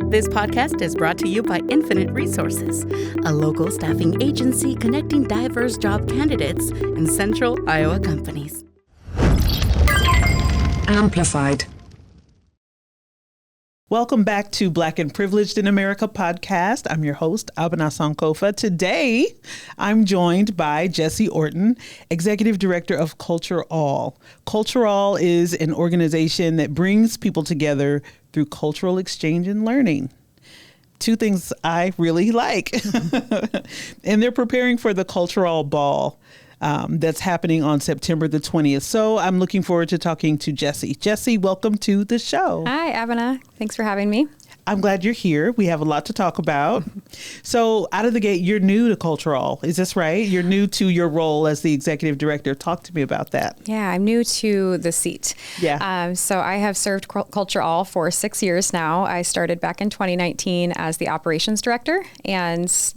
This podcast is brought to you by Infinite Resources, a local staffing agency connecting diverse job candidates in central Iowa companies. Amplified. Welcome back to Black and Privileged in America podcast. I'm your host, Abena Sankofa. Today, I'm joined by Jessi Orton, Executive Director of CultureALL. CultureALL is an organization that brings people together through cultural exchange and learning. Two things I really like. And they're preparing for the CultureALL Ball that's happening on September the 20th. So I'm looking forward to talking to Jessi. Jessi, welcome to the show. Hi, Abena. Thanks for having me. I'm glad you're here. We have a lot to talk about. So out of the gate, you're new to CultureALL. Is this right? You're new to your role as the executive director. Talk to me about that. Yeah, I'm new to the seat. Yeah. So I have served CultureALL for 6 years now. I started back in 2019 as the operations director and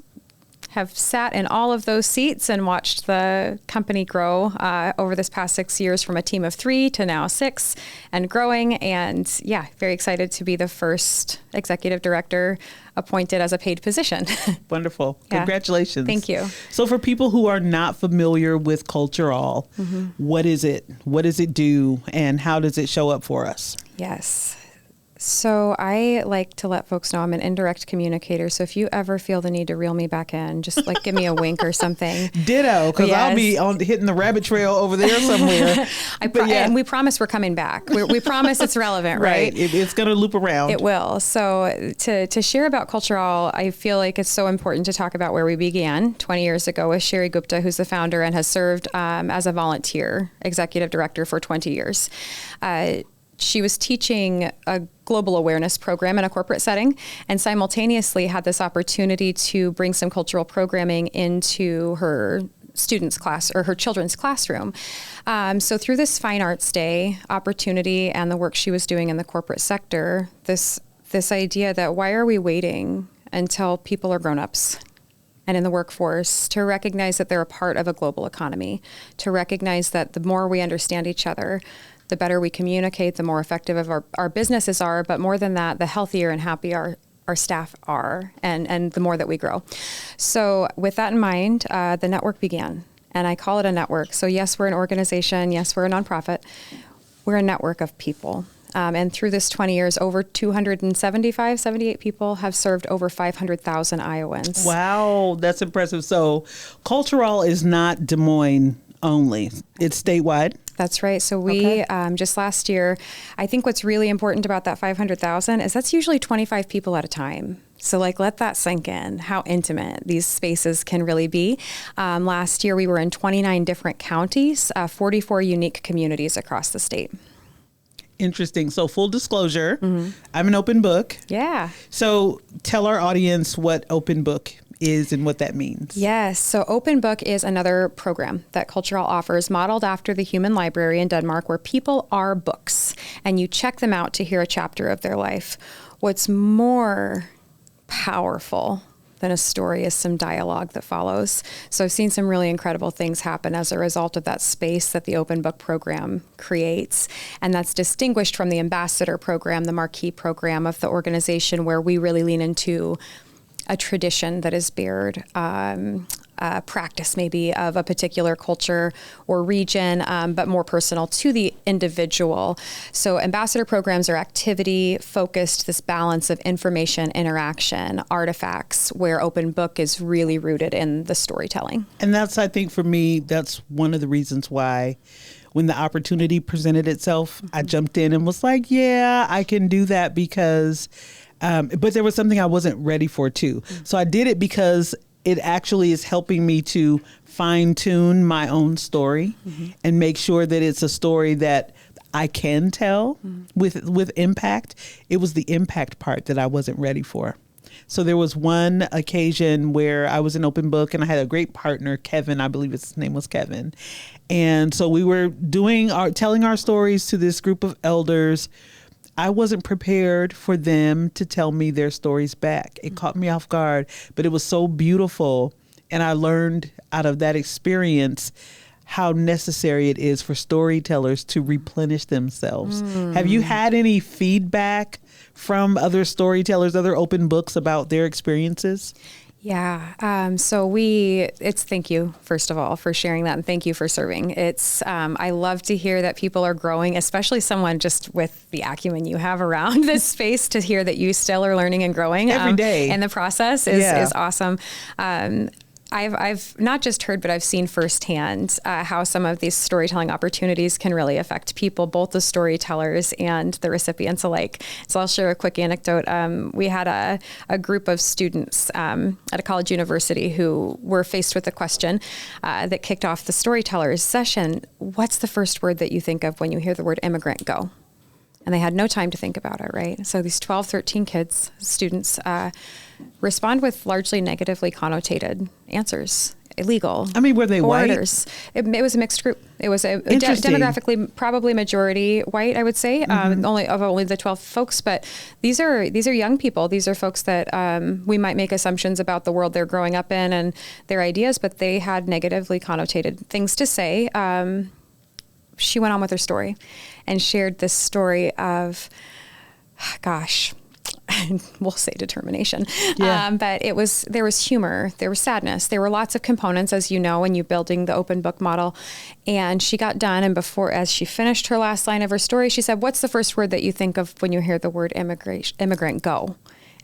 have sat in all of those seats and watched the company grow over this past 6 years from a team of 3 to now 6 and growing. And yeah, very excited to be the first executive director appointed as a paid position. Wonderful. Yeah. Congratulations. Thank you. So for people who are not familiar with CultureALL, what is it? What does it do? And how does it show up for us? Yes. So I like to let folks know I'm an indirect communicator. So if you ever feel the need to reel me back in, just like give me a wink or something. Ditto, because Yes. I'll be hitting the rabbit trail over there somewhere. And we promise we're coming back. We promise it's relevant, right? It's going to loop around. It will. So to share about CultureALL, I feel like it's so important to talk about where we began 20 years ago with Sherry Gupta, who's the founder and has served as a volunteer executive director for 20 years. She was teaching a global awareness program in a corporate setting and simultaneously had this opportunity to bring some cultural programming into her students' class or her children's classroom. So through this Fine Arts Day opportunity and the work she was doing in the corporate sector, this idea that why are we waiting until people are grown-ups and in the workforce to recognize that they're a part of a global economy, to recognize that the more we understand each other, the better we communicate, the more effective of our businesses are, but more than that, the healthier and happier our staff are, and the more that we grow. So with that in mind, the network began, and I call it a network. So yes, we're an organization. Yes, we're a nonprofit. We're a network of people. And through this 20 years, over 78 people have served over 500,000 Iowans. Wow, that's impressive. So CultureALL is not Des Moines only. It's statewide. That's right. So we, just last year, I think what's really important about that 500,000 is that's usually 25 people at a time. So let that sink in, how intimate these spaces can really be. Last year, we were in 29 different counties, 44 unique communities across the state. Interesting. So full disclosure, I'm an open book. Yeah. So tell our audience what open book is and what that means. Yes. So Open Book is another program that CultureALL offers, modeled after the Human Library in Denmark, where people are books and you check them out to hear a chapter of their life. What's more powerful than a story is some dialogue that follows. So I've seen some really incredible things happen as a result of that space that the Open Book program creates. And that's distinguished from the Ambassador program, the marquee program of the organization, where we really lean into a tradition that is bared, practice maybe of a particular culture or region, but more personal to the individual. So ambassador programs are activity focused, this balance of information, interaction, artifacts, where Open Book is really rooted in the storytelling. And that's, I think for me, that's one of the reasons why when the opportunity presented itself, I jumped in and was like, yeah, I can do that because but there was something I wasn't ready for too. So I did it because it actually is helping me to fine tune my own story and make sure that it's a story that I can tell with impact. It was the impact part that I wasn't ready for. So there was one occasion where I was in Open Book and I had a great partner, Kevin, I believe his name was Kevin. And so we were telling our stories to this group of elders. I wasn't prepared for them to tell me their stories back. It caught me off guard, but it was so beautiful. And I learned out of that experience how necessary it is for storytellers to replenish themselves. Have you had any feedback from other storytellers, other open books about their experiences? Yeah. Thank you, first of all, for sharing that. And thank you for serving. I love to hear that people are growing, especially someone just with the acumen you have around this space, to hear that you still are learning and growing every day. And the process is awesome. I've not just heard, but I've seen firsthand how some of these storytelling opportunities can really affect people, both the storytellers and the recipients alike. So I'll share a quick anecdote. We had a group of students at a college university who were faced with a question that kicked off the storytellers session. What's the first word that you think of when you hear the word immigrant? Go. And they had no time to think about it, right? So these 12, 13 students, respond with largely negatively connotated answers. Illegal. I mean, were they orders. White? It was a mixed group. It was demographically probably majority white, I would say, only the 12 folks. But these are young people. These are folks that we might make assumptions about the world they're growing up in and their ideas, but they had negatively connotated things to say. She went on with her story and shared this story of, we'll say determination. Yeah. But there was humor, there was sadness, there were lots of components, as you know, when you're building the open book model. And she got done, and as she finished her last line of her story, she said, "What's the first word that you think of when you hear the word immigrant? Go."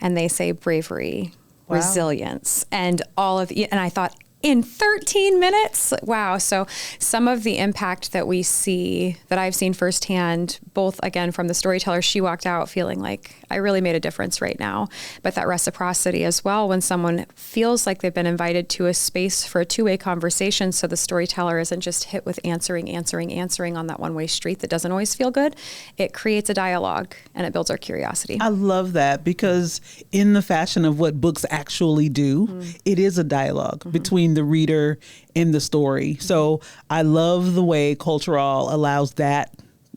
And they say bravery, resilience, and all of and I thought, in 13 minutes? Wow. So some of the impact that I've seen firsthand, both again from the storyteller, she walked out feeling like I really made a difference right now. But that reciprocity as well, when someone feels like they've been invited to a space for a two-way conversation, so the storyteller isn't just hit with answering on that one-way street that doesn't always feel good. It creates a dialogue and it builds our curiosity. I love that, because in the fashion of what books actually do, it is a dialogue between the reader and the story. So I love the way CultureALL allows that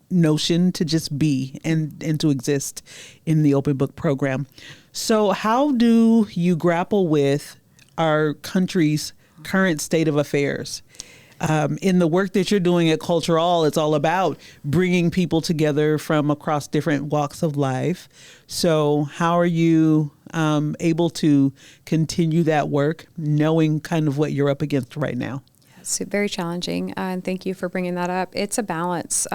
notion to just be and to exist in the open book program. So how do you grapple with our country's current state of affairs? In the work that you're doing at CultureALL, it's all about bringing people together from across different walks of life. So how are you able to continue that work, knowing kind of what you're up against right now? It's very challenging, and thank you for bringing that up. It's a balance.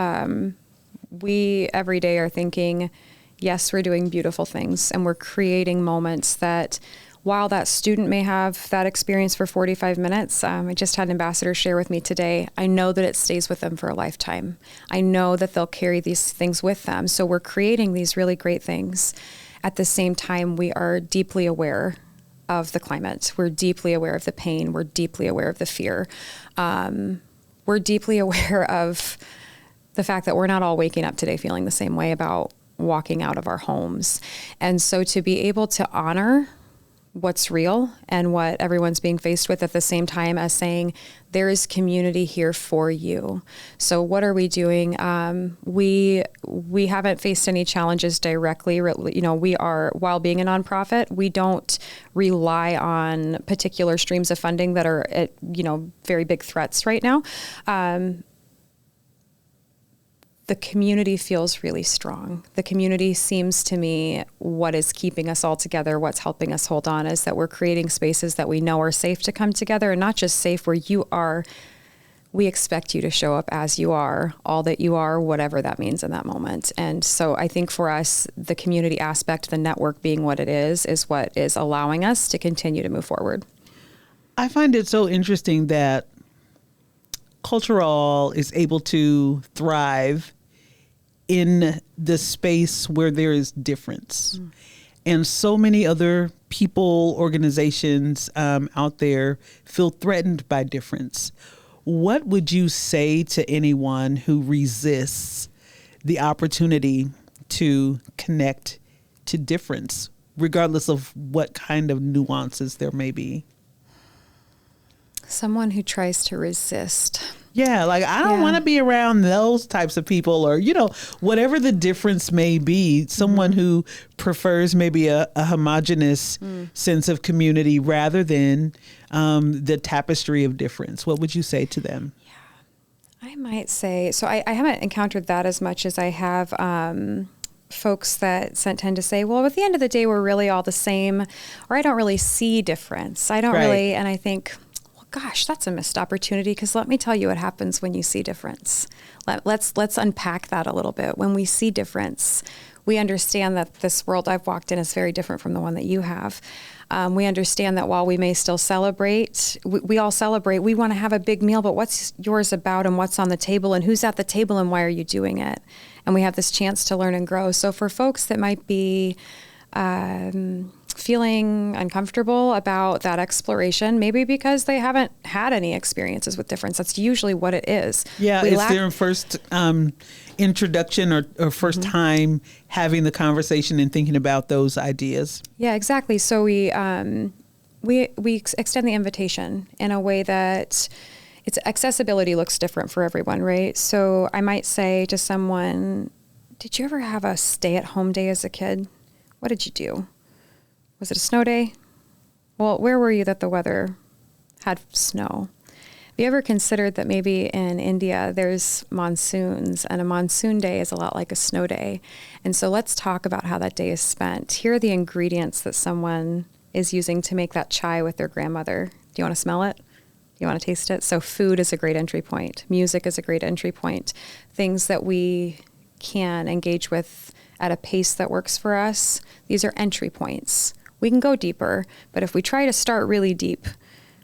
We every day are thinking, yes, we're doing beautiful things, and we're creating moments that, while that student may have that experience for 45 minutes, I just had an ambassador share with me today, I know that it stays with them for a lifetime. I know that they'll carry these things with them. So we're creating these really great things. At the same time, we are deeply aware of the climate. We're deeply aware of the pain. We're deeply aware of the fear. We're deeply aware of the fact that we're not all waking up today feeling the same way about walking out of our homes. And so to be able to honor what's real and what everyone's being faced with at the same time as saying, there is community here for you. So what are we doing? We haven't faced any challenges directly. We are, while being a nonprofit, we don't rely on particular streams of funding that are at, very big threats right now. The community feels really strong. The community seems to me what is keeping us all together, what's helping us hold on, is that we're creating spaces that we know are safe to come together, and not just safe where you are. We expect you to show up as you are, all that you are, whatever that means in that moment. And so I think for us, the community aspect, the network being what it is what is allowing us to continue to move forward. I find it so interesting that CultureALL is able to thrive in the space where there is difference. And so many other people, organizations out there feel threatened by difference. What would you say to anyone who resists the opportunity to connect to difference, regardless of what kind of nuances there may be? Someone who tries to resist. Yeah, like I don't want to be around those types of people, or, whatever the difference may be, someone who prefers maybe a homogenous sense of community rather than the tapestry of difference. What would you say to them? Yeah, I might say, so I haven't encountered that as much as I have folks that tend to say, well, at the end of the day, we're really all the same, or I don't really see difference. I don't really, and I think, well, gosh, that's a missed opportunity, because let me tell you what happens when you see difference. Let's unpack that a little bit. When we see difference, we understand that this world I've walked in is very different from the one that you have. We understand that while we may still celebrate, we all celebrate, we want to have a big meal, but what's yours about and what's on the table and who's at the table and why are you doing it? And we have this chance to learn and grow. So for folks that might be feeling uncomfortable about that exploration, maybe because they haven't had any experiences with difference, that's usually what it is. Yeah, it's their first introduction or first time having the conversation and thinking about those ideas. Yeah, exactly. So we extend the invitation in a way that its accessibility looks different for everyone, right? So I might say to someone, did you ever have a stay-at-home day as a kid? What did you do? Was it a snow day? Well, where were you that the weather had snow? Have you ever considered that maybe in India there's monsoons, and a monsoon day is a lot like a snow day? And so let's talk about how that day is spent. Here are the ingredients that someone is using to make that chai with their grandmother. Do you want to smell it? Do you want to taste it? So food is a great entry point. Music is a great entry point. Things that we can engage with at a pace that works for us. These are entry points. We can go deeper, but if we try to start really deep,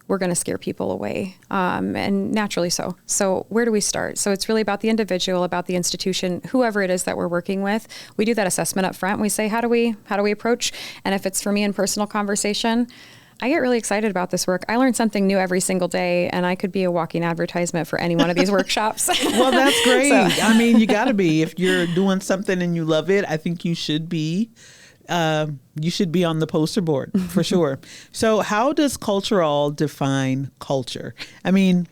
we're going to scare people away, and naturally so. So where do we start? So it's really about the individual, about the institution, whoever it is that we're working with. We do that assessment up front. We say, how do we approach? And if it's for me in personal conversation, I get really excited about this work. I learn something new every single day, and I could be a walking advertisement for any one of these workshops. Well, that's great. So. I mean, you got to be. If you're doing something and you love it, I think you should be. You should be on the poster board for sure. So how does CultureALL define culture? I mean,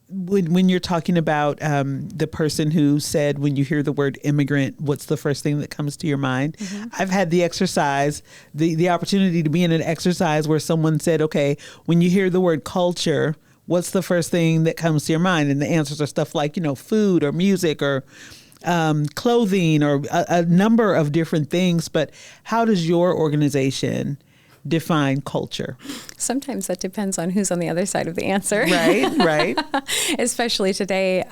when you're talking about the person who said, when you hear the word immigrant, what's the first thing that comes to your mind? Mm-hmm. I've had the exercise, the opportunity to be in an exercise where someone said, okay, when you hear the word culture, what's the first thing that comes to your mind? And the answers are stuff like, food or music or clothing or a number of different things. But how does your organization define culture? Sometimes that depends on who's on the other side of the answer. Right. Especially today.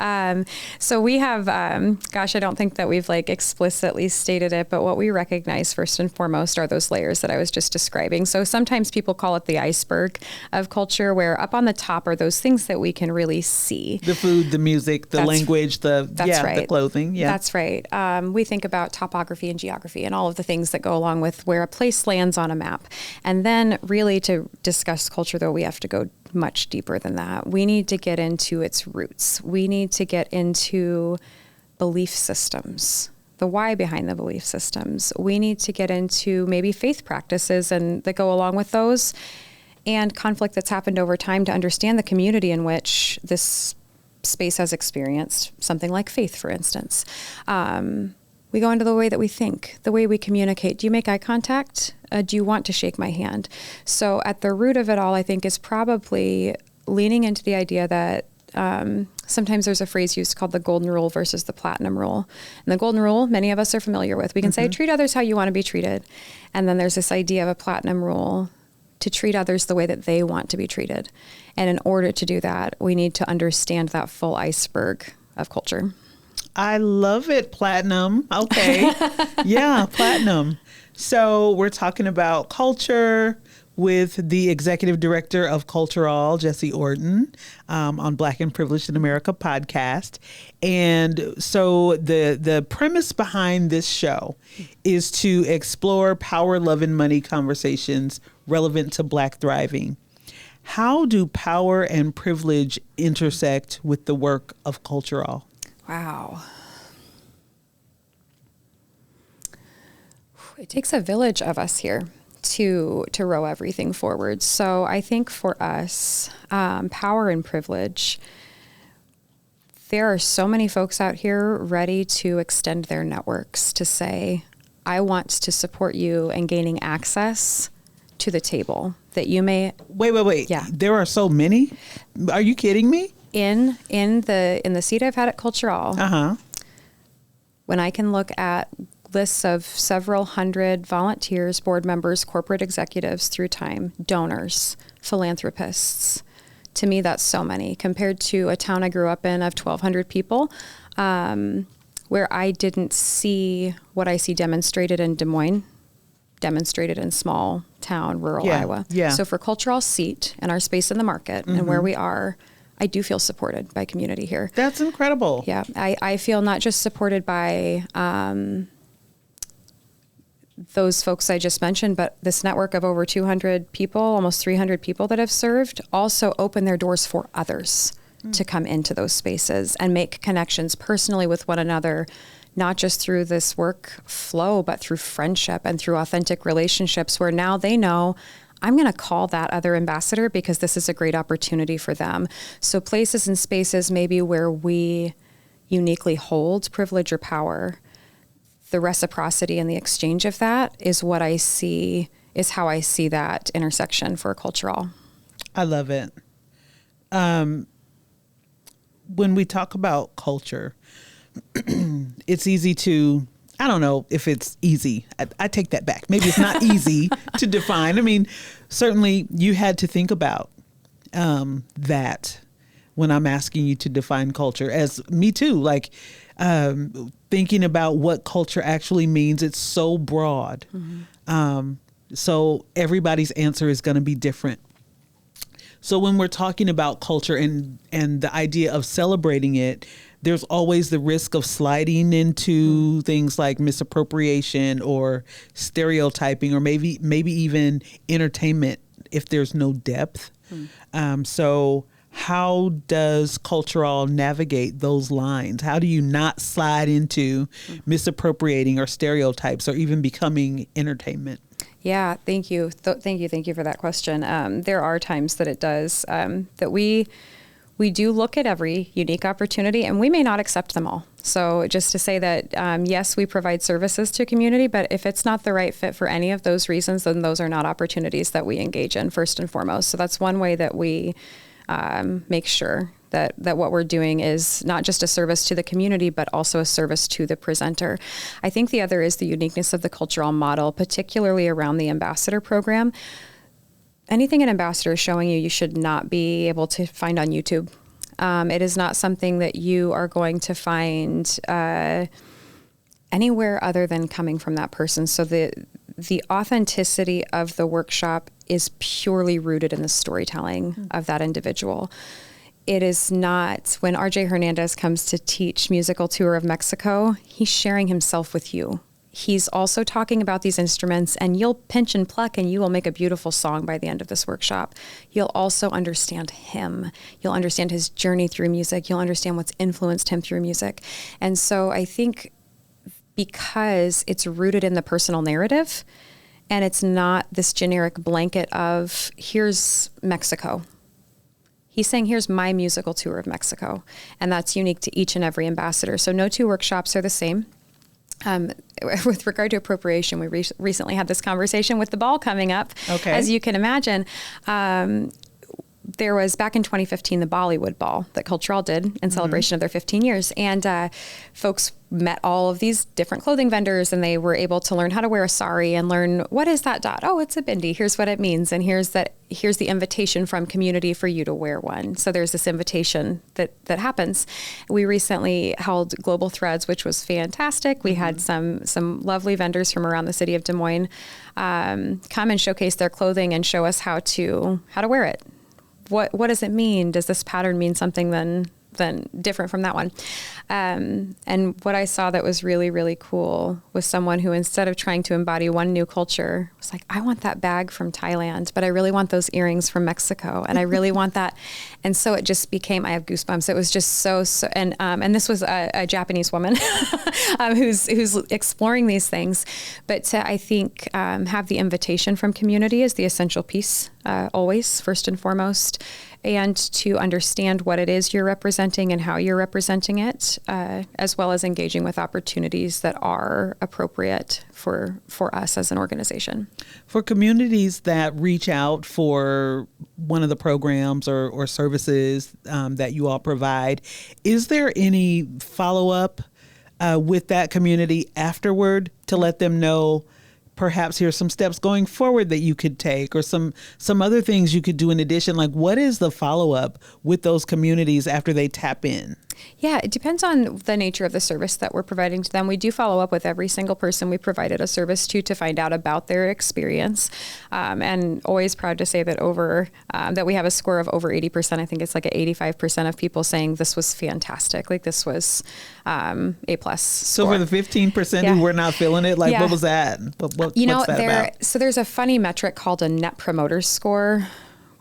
So we have, I don't think that we've explicitly stated it, but what we recognize first and foremost are those layers that I was just describing. So sometimes people call it the iceberg of culture, where up on the top are those things that we can really see. The food, the music, the language, the clothing. Yeah, that's right. We think about topography and geography and all of the things that go along with where a place lands on a map. And then really to discuss culture, though, we have to go much deeper than that. We need to get into its roots. We need to get into belief systems, the why behind the belief systems. We need to get into maybe faith practices and that go along with those, and conflict that's happened over time to understand the community in which this space has experienced something like faith, for instance. We go into the way that we think, the way we communicate. Do you make eye contact? Do you want to shake my hand? So at the root of it all, I think, is probably leaning into the idea that sometimes there's a phrase used called the golden rule versus the platinum rule. And the golden rule, many of us are familiar with. We can say, treat others how you want to be treated. And then there's this idea of a platinum rule, to treat others the way that they want to be treated. And in order to do that, we need to understand that full iceberg of culture. I love it, platinum. Okay. Yeah, platinum. So we're talking about culture with the executive director of CultureALL, Jessi Orton, on Black and Privileged in America podcast. And so the premise behind this show is to explore power, love, and money conversations relevant to Black thriving. How do power and privilege intersect with the work of CultureALL? Wow. It takes a village of us here to row everything forward. So I think for us, power and privilege, there are so many folks out here ready to extend their networks to say, I want to support you in gaining access to the table that you may. Wait. Yeah. There are so many? Are you kidding me? In the seat I've had at CultureALL, when I can look at lists of several hundred volunteers, board members, corporate executives through time, donors, philanthropists. To me, that's so many compared to a town I grew up in of 1,200 people, where I didn't see what I see demonstrated in Des Moines, demonstrated in small town, rural Iowa. Yeah. So for CultureALL's seat and our space in the market and where we are, I do feel supported by community here. That's incredible. Yeah. I feel not just supported by those folks I just mentioned, but this network of over 200 people, almost 300 people that have served, also open their doors for others to come into those spaces and make connections personally with one another, not just through this work flow, but through friendship and through authentic relationships where now they know I'm going to call that other ambassador because this is a great opportunity for them. So places and spaces maybe where we uniquely hold privilege or power, the reciprocity and the exchange of that is what I see, is how I see that intersection for CultureALL. I love it. When we talk about culture, it's easy to, I don't know if it's easy. I take that back. Maybe it's not easy to define. I mean, certainly you had to think about that when I'm asking you to define culture, as me too, like thinking about what culture actually means. It's so broad. So everybody's answer is going to be different. So when we're talking about culture and the idea of celebrating it, there's always the risk of sliding into things like misappropriation or stereotyping, or maybe even entertainment if there's no depth. So how does CultureALL navigate those lines? How do you not slide into misappropriating or stereotypes or even becoming entertainment? Yeah, thank you. Thank you for that question. There are times that it does, that we do look at every unique opportunity and we may not accept them all. So just to say that, yes, we provide services to community, but if it's not the right fit for any of those reasons, then those are not opportunities that we engage in first and foremost. So that's one way that we make sure that what we're doing is not just a service to the community, but also a service to the presenter. I think the other is the uniqueness of the CultureALL model, particularly around the ambassador program. Anything an ambassador is showing you should not be able to find on YouTube. It is not something that you are going to find anywhere other than coming from that person. So the authenticity of the workshop is purely rooted in the storytelling of that individual. It is not, when RJ Hernandez comes to teach Musical Tour of Mexico, he's sharing himself with you. He's also talking about these instruments, and you'll pinch and pluck and you will make a beautiful song by the end of this workshop. You'll also understand him. You'll understand his journey through music. You'll understand what's influenced him through music. And so I think because it's rooted in the personal narrative and it's not this generic blanket of here's Mexico. He's saying, here's my musical tour of Mexico. And that's unique to each and every ambassador. So no two workshops are the same. With regard to appropriation, we recently had this conversation with the ball coming up. Okay. As you can imagine, there was back in 2015, the Bollywood Ball that CultureALL did in celebration of their 15 years. And folks met all of these different clothing vendors, and they were able to learn how to wear a sari and learn, what is that dot? Oh, it's a bindi. Here's what it means. And here's the invitation from community for you to wear one. So there's this invitation that happens. We recently held Global Threads, which was fantastic. We had some lovely vendors from around the city of Des Moines come and showcase their clothing and show us how to wear it. What does it mean? Does this pattern mean something then different from that one? And what I saw that was really, really cool was someone who, instead of trying to embody one new culture, was like, I want that bag from Thailand, but I really want those earrings from Mexico, and I really want that. And so it just became, I have goosebumps. It was just so and this was a Japanese woman who's exploring these things. But to, I think, have the invitation from community is the essential piece, always, first and foremost. And to understand what it is you're representing and how you're representing it, as well as engaging with opportunities that are appropriate for us as an organization. For communities that reach out for one of the programs or services that you all provide, is there any follow-up with that community afterward to let them know perhaps here's some steps going forward that you could take, or some other things you could do in addition? Like, what is the follow-up with those communities after they tap in? Yeah, it depends on the nature of the service that we're providing to them. We do follow up with every single person we provided a service to find out about their experience. And always proud to say that that we have a score of over 80%. I think it's like 85% of people saying this was fantastic. Like, this was A+. So for the 15% who were not feeling it, like, what was that? What's that about? So there's a funny metric called a Net Promoter Score.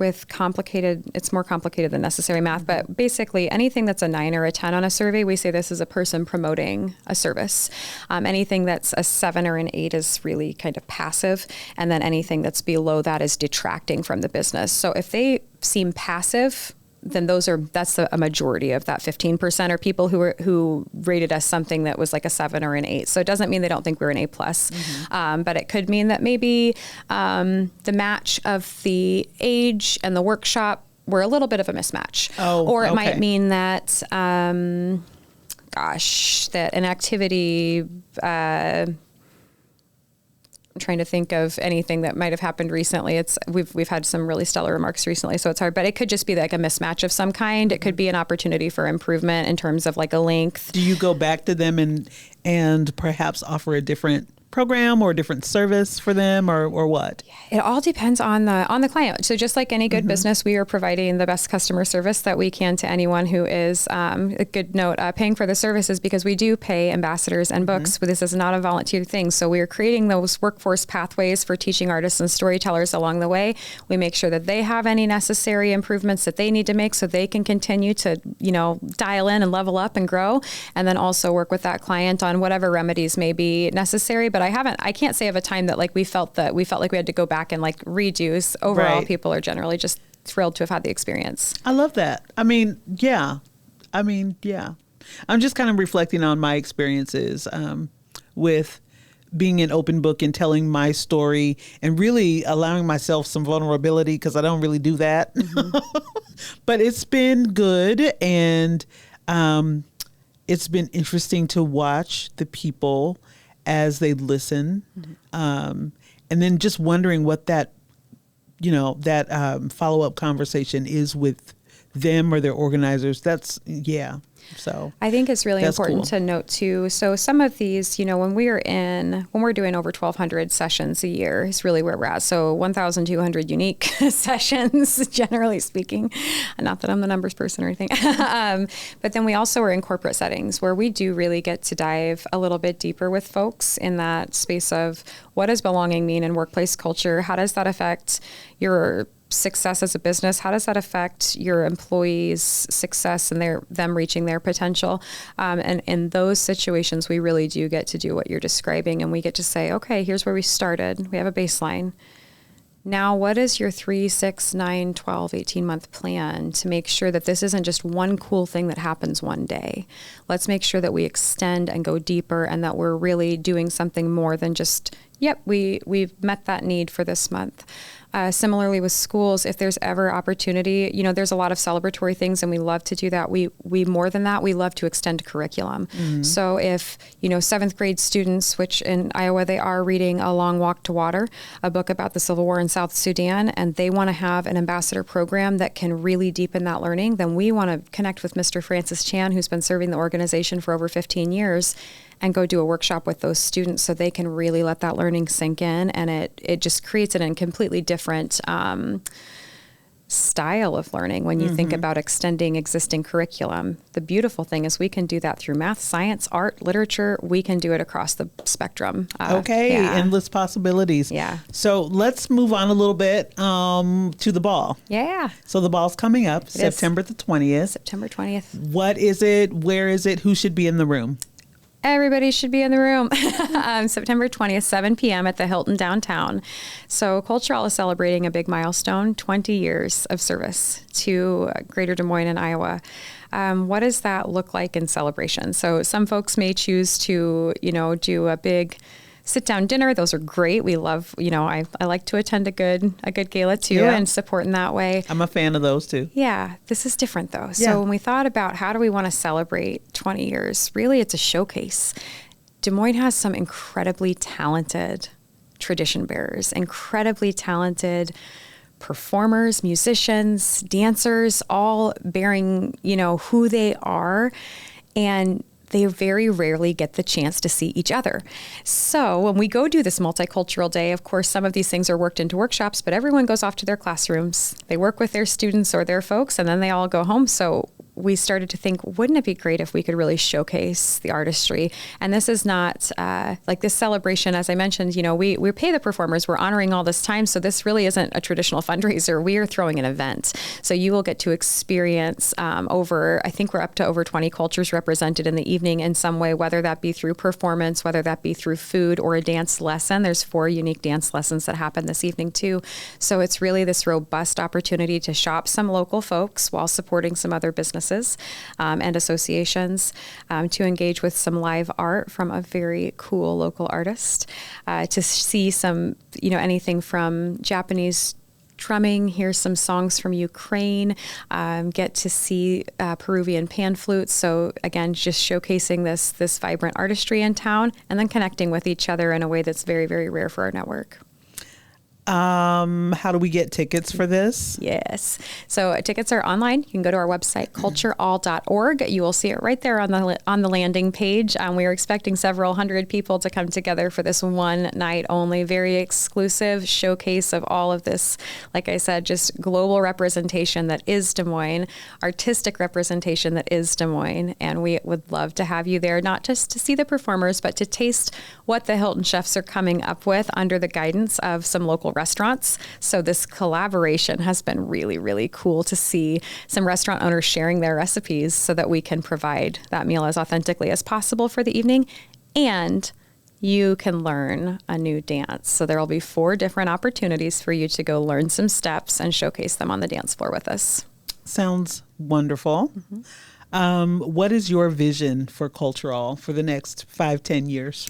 It's more complicated than necessary math, but basically anything that's a 9 or a 10 on a survey, we say this is a person promoting a service. Anything that's a 7 or an 8 is really kind of passive. And then anything that's below that is detracting from the business. So if they seem passive, then that's a majority of that 15% are people who rated us something that was like a 7 or an 8. So it doesn't mean they don't think we're an A+. But it could mean that maybe the match of the age and the workshop were a little bit of a mismatch. Or it might mean that, that an activity, I'm trying to think of anything that might have happened recently. We've had some really stellar remarks recently, so it's hard, but it could just be like a mismatch of some kind. It could be an opportunity for improvement in terms of like a length. Do you go back to them and perhaps offer a different program or a different service for them, or what? It all depends on the client. So just like any good business, we are providing the best customer service that we can to anyone who is, a good note, paying for the services, because we do pay ambassadors and books, but this is not a volunteer thing. So we are creating those workforce pathways for teaching artists and storytellers along the way. We make sure that they have any necessary improvements that they need to make so they can continue to, dial in and level up and grow, and then also work with that client on whatever remedies may be necessary. But I can't say of a time that like we felt like we had to go back and like redo. Overall, people are generally just thrilled to have had the experience. I love that. I mean, yeah. I'm just kind of reflecting on my experiences with being an open book and telling my story and really allowing myself some vulnerability, because I don't really do that. But it's been good, and it's been interesting to watch the people as they listen, and then just wondering what that follow-up conversation is with them or their organizers. So I think it's really important to note too. So some of these, when we're doing over 1,200 sessions a year is really where we're at. So 1,200 unique sessions, generally speaking. Not that I'm the numbers person or anything. But then we also are in corporate settings where we do really get to dive a little bit deeper with folks in that space of what does belonging mean in workplace culture? How does that affect your success as a business? How does that affect your employees' success and them reaching their potential? And in those situations, we really do get to do what you're describing, and we get to say, okay, here's where we started. We have a baseline. Now, what is your 3, 6, 9, 12, 18-month plan to make sure that this isn't just one cool thing that happens one day? Let's make sure that we extend and go deeper, and that we're really doing something more than just, we've met that need for this month. Similarly with schools, if there's ever opportunity, there's a lot of celebratory things, and we love to do that. We more than that, we love to extend curriculum. So if, 7th grade students, which in Iowa, they are reading A Long Walk to Water, a book about the Civil War in South Sudan, and they want to have an ambassador program that can really deepen that learning, then we want to connect with Mr. Francis Chan, who's been serving the organization for over 15 years, and go do a workshop with those students so they can really let that learning sink in, and it just creates a completely different style of learning when you think about extending existing curriculum. The beautiful thing is we can do that through math, science, art, literature. We can do it across the spectrum. Endless possibilities. Yeah. So let's move on a little bit to the ball. Yeah. So the ball's coming up September the 20th. September 20th. What is it? Where is it? Who should be in the room? Everybody should be in the room. September 20th, 7 p.m. at the Hilton downtown. So CultureALL is celebrating a big milestone, 20 years of service to Greater Des Moines and Iowa. What does that look like in celebration? So some folks may choose to, do a big Sit down dinner, those are great. We love, I like to attend a good gala too and support in that way. I'm a fan of those too. Yeah, this is different though. So when we thought about how do we want to celebrate 20 years, really it's a showcase. Des Moines has some incredibly talented tradition bearers, incredibly talented performers, musicians, dancers, all bearing, who they are. And they very rarely get the chance to see each other. So when we go do this multicultural day, of course, some of these things are worked into workshops, but everyone goes off to their classrooms. They work with their students or their folks, and then they all go home. So we started to think, wouldn't it be great if we could really showcase the artistry? And this is not like this celebration, as I mentioned, we pay the performers, we're honoring all this time. So this really isn't a traditional fundraiser. We are throwing an event. So you will get to experience I think we're up to over 20 cultures represented in the evening in some way, whether that be through performance, whether that be through food or a dance lesson. There's 4 unique dance lessons that happen this evening too. So it's really this robust opportunity to shop some local folks while supporting some other businesses and associations, to engage with some live art from a very cool local artist, to see some, anything from Japanese drumming, hear some songs from Ukraine, get to see Peruvian pan flutes. So again, just showcasing this vibrant artistry in town and then connecting with each other in a way that's very, very rare for our network. How do we get tickets for this? Yes. So tickets are online. You can go to our website, CultureALL.org. You will see it right there on the landing page. We are expecting several hundred people to come together for this one night only, very exclusive showcase of all of this, like I said, just global representation that is Des Moines, artistic representation that is Des Moines. And we would love to have you there, not just to see the performers, but to taste what the Hilton chefs are coming up with under the guidance of some local restaurants. So this collaboration has been really, really cool to see some restaurant owners sharing their recipes so that we can provide that meal as authentically as possible for the evening. And you can learn a new dance. So there will be 4 different opportunities for you to go learn some steps and showcase them on the dance floor with us. Sounds wonderful. Mm-hmm. What is your vision for CultureALL for the next 5-10 years?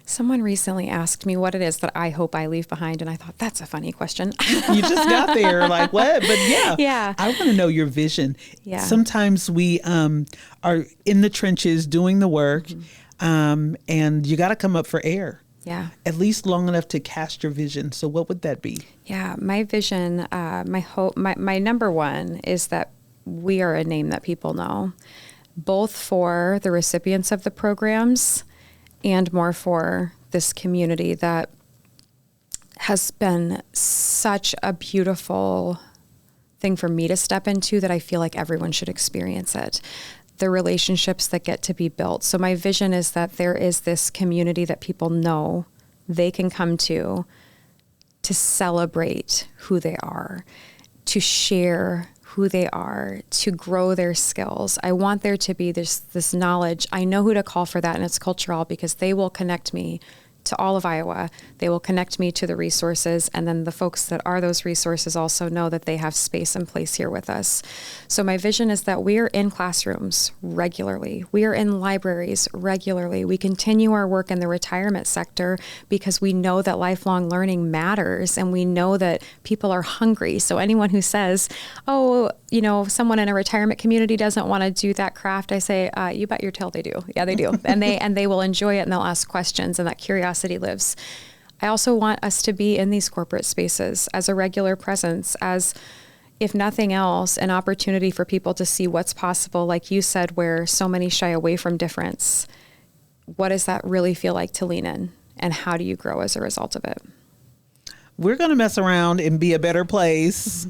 Someone recently asked me what it is that I hope I leave behind, and I thought, that's a funny question. You just got there, like, what? But yeah. I want to know your vision. Yeah. Sometimes we are in the trenches doing the work, and you got to come up for air. Yeah. At least long enough to cast your vision. So what would that be? Yeah, my vision, my hope, my number one is that we are a name that people know, both for the recipients of the programs and more for this community that has been such a beautiful thing for me to step into that I feel like everyone should experience it. The relationships that get to be built. So my vision is that there is this community that people know they can come to celebrate who they are, to share who they are, to grow their skills. I want there to be this knowledge. I know who to call for that, and it's CultureALL, because they will connect me to all of Iowa. They will connect me to the resources, and then the folks that are those resources also know that they have space and place here with us. So my vision is that we are in classrooms regularly. We are in libraries regularly. We continue our work in the retirement sector because we know that lifelong learning matters, and we know that people are hungry. So anyone who says, oh, someone in a retirement community doesn't want to do that craft, I say, you bet your tail they do. Yeah, they do. and they will enjoy it, and they'll ask questions, and that curiosity lives. I also want us to be in these corporate spaces as a regular presence, as, if nothing else, an opportunity for people to see what's possible, like you said, where so many shy away from difference. What does that really feel like to lean in? And how do you grow as a result of it? We're going to mess around and be a better place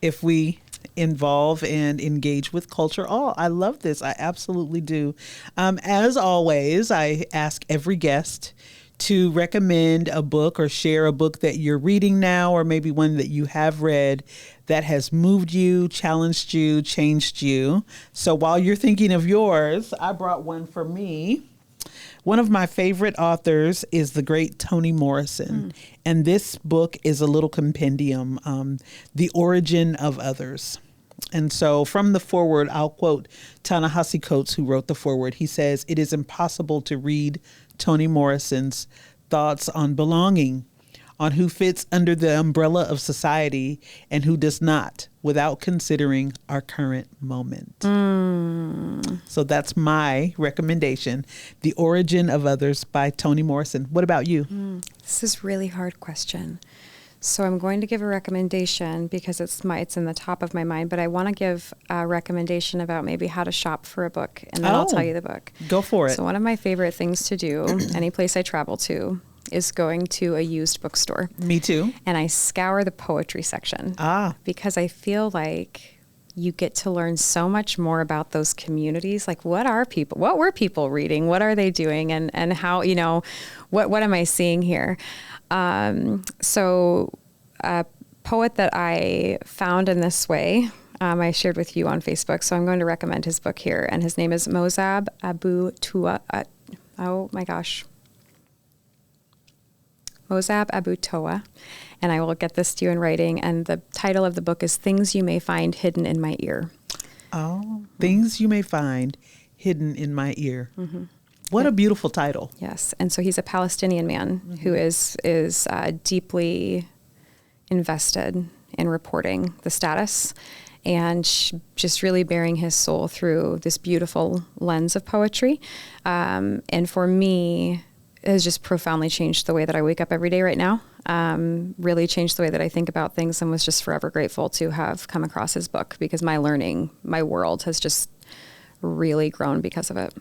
if we involve and engage with CultureALL. I love this. I absolutely do. As always, I ask every guest to recommend a book or share a book that you're reading now, or maybe one that you have read that has moved you, challenged you, changed you. So while you're thinking of yours, I brought one for me. One of my favorite authors is the great Toni Morrison. And this book is a little compendium, The Origin of Others. And so from the foreword, I'll quote Ta-Nehisi Coates, who wrote the foreword. He says, "It is impossible to read Toni Morrison's thoughts on belonging, on who fits under the umbrella of society and who does not, without considering our current moment. So that's my recommendation, The Origin of Others by Toni Morrison. What about you? This is a really hard question. So I'm going to give a recommendation because it's in the top of my mind, but I want to give a recommendation about maybe how to shop for a book, and then I'll tell you the book. Go for it. So one of my favorite things to do, any place I travel to, is going to a used bookstore. Me too. And I scour the poetry section. Because I feel like you get to learn so much more about those communities. Like, what were people reading? What are they doing? And how, what am I seeing here? So a poet that I found in this way, I shared with you on Facebook. So I'm going to recommend his book here. And his name is Mozab Abu Toa. Mozab Abu Toa, and I will get this to you in writing. And the title of the book is Things You May Find Hidden in My Ear. Things You May Find Hidden in My Ear. What a beautiful title. Yes. And so he's a Palestinian man who is deeply invested in reporting the status and just really bearing his soul through this beautiful lens of poetry. And for me, it has just profoundly changed the way that I wake up every day right now. Really changed the way that I think about things, and was just forever grateful to have come across his book, because my world has just really grown because of it.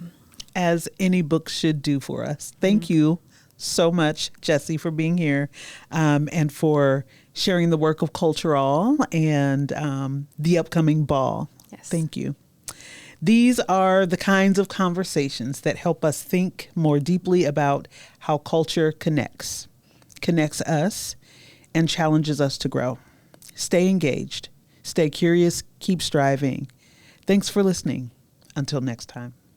As any book should do for us. Thank you so much, Jessi, for being here, and for sharing the work of CultureALL and the upcoming ball. Yes. Thank you. These are the kinds of conversations that help us think more deeply about how culture connects us, and challenges us to grow. Stay engaged, stay curious, keep striving. Thanks for listening. Until next time.